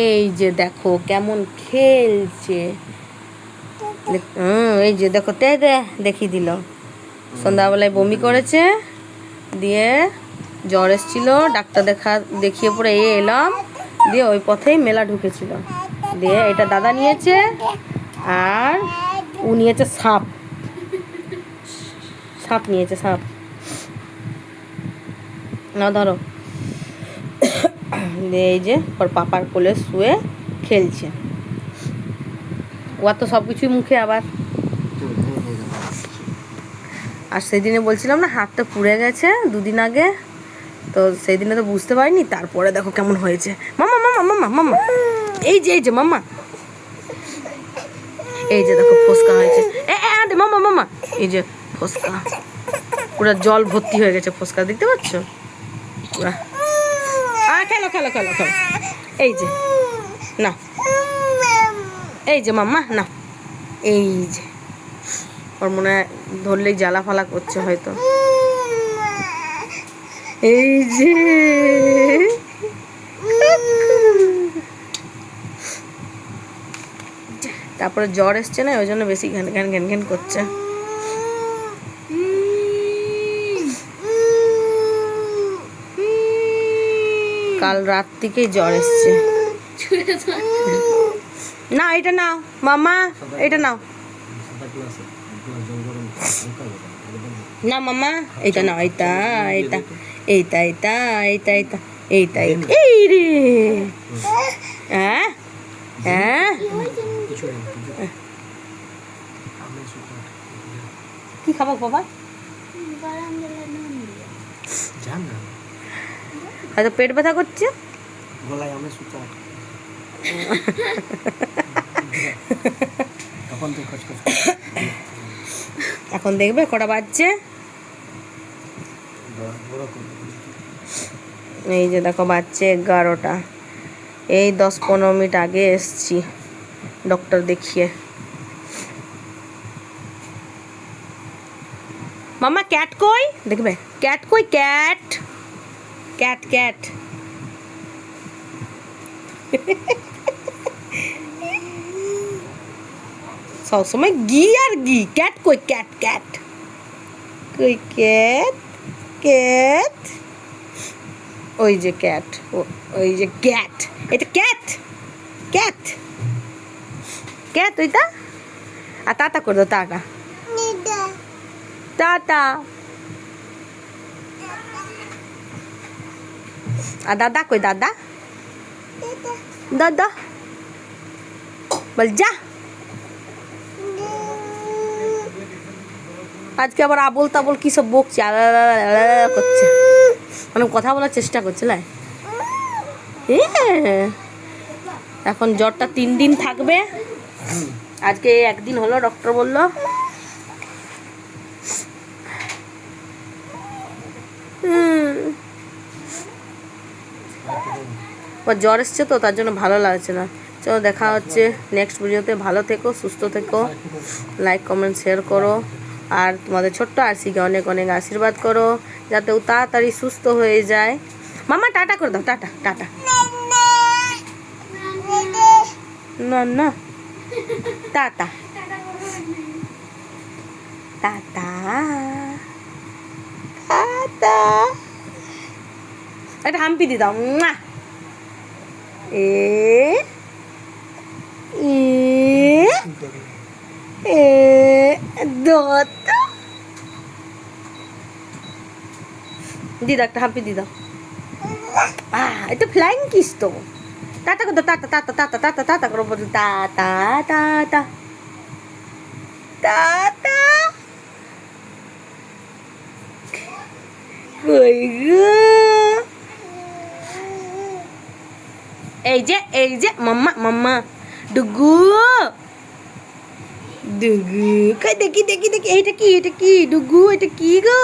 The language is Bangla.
এই যে দেখো কেমন খেলছে। এই যে দেখো দেখিয়ে দিল। সন্ধ্যাবেলায় বমি করেছে, দিয়ে জ্বর এসেছিল, ডাক্তার দেখিয়ে পরে এলাম, দিয়ে ওই পথেই মেলা ঢুকেছিল। দিয়ে এটা দাদা নিয়েছে, আর ও নিয়েছে সাপ নিয়েছে, সাপ না ধরো। দিয়ে এই যে ওর পাপার কোলে শুয়ে খেলছে। ও তো সব কিছুই মুখে আবার। আর সেদিনে বলছিলাম না হাতটা পুড়ে গেছে দুদিন আগে, তো সেই দিনে তো বুঝতে পারিনি, তারপরে দেখো কেমন হয়েছে। মাম্মা মাম্মা মাম্মা মাম্মা, এই যে মাম্মা, এই যে দেখো ফোসকা হয়েছে। মাম্মা মাম্মা, এই যে ফোসকা, পুরো জল ভর্তি হয়ে গেছে ফোসকা, দেখতে পাচ্ছ পুরা। খেলো খেলো খেলো খেলো, এই যে না, এই যে মাম্মা না, এই যে ওর মনে হয় ধরলেই জ্বালা ফালা করছে হয়তো। এই যে তারপরে জ্বর এসছে না, ওই জন্য বেশি ঘ্যান ঘ্যান ঘ্যান ঘ্যান করছে। কাল রাত থেকেই জ্বর এসছে। না এটা নাও মামা, এটা নাও না মামা, এটা নাও, এইটা এইটা এইটা এইটা এইটা এইটা এইটা এই রে। হ্যাঁ হ্যাঁ, কি খাবো বাবা? হয়তো পেট ব্যথা করছে। এখন দেখবে কটা বাজছে। এই যে দেখো বাজছে 11টা। এই 10-15 মিনিট আগে এসছি ডক্টর দেখিয়ে। মামা ক্যাট কই, দেখবে ক্যাট কই, ক্যাট ক্যাট ক্যাট। সবসময় গি আর গি, ক্যাট কই, ক্যাট ক্যাট কই, ক্যাট ক্যাট, ওই যে ক্যাট, ওই যে ক্যাট, এটা ক্যাট ক্যাট ক্যাট, ওইটা। আর টাটা করে দাও, টাটা টাটা। আর দাদা কই, দাদা দাদা বল যা। আজকে আবার আবল তাবল কি সব বকছে, করছে, মানে কথা বলার চেষ্টা করছে। লাই এখন জ্বরটা 3 দিন থাকবে, আজকে 1 দিন হলো, ডক্টর বললো। জ্বর এসছে তো, তার জন্য ভালো লাগছে না। চলো দেখা হচ্ছে নেক্সট ভিডিওতে। ভালো থেকো, সুস্থ থেকো, লাইক কমেন্ট শেয়ার করো, আর তোমাদের ছোট্ট আরসিকে অনেক অনেক আশীর্বাদ করো, যাতে ও তাড়াতাড়ি সুস্থ হয়ে যায়। মামা টাটা করে দাও, টাটা টাটা। না না, টাটা টাটা টাটা। একটা হাম্পি দি দাও। এ দিদা একটা হাম্পি দি দাও। এটা ফ্লাইং কিস তো। টাটা করো, tata tata tata tata tata করো, বলছো টাটা টাটা টাটা। কই গো, এই যে মাম্মা মাম্মা, ডুগু ডুগু কই, দেখি দেখি দেখি, এটা কি, এটা কি ডুগু, এটা কি গো?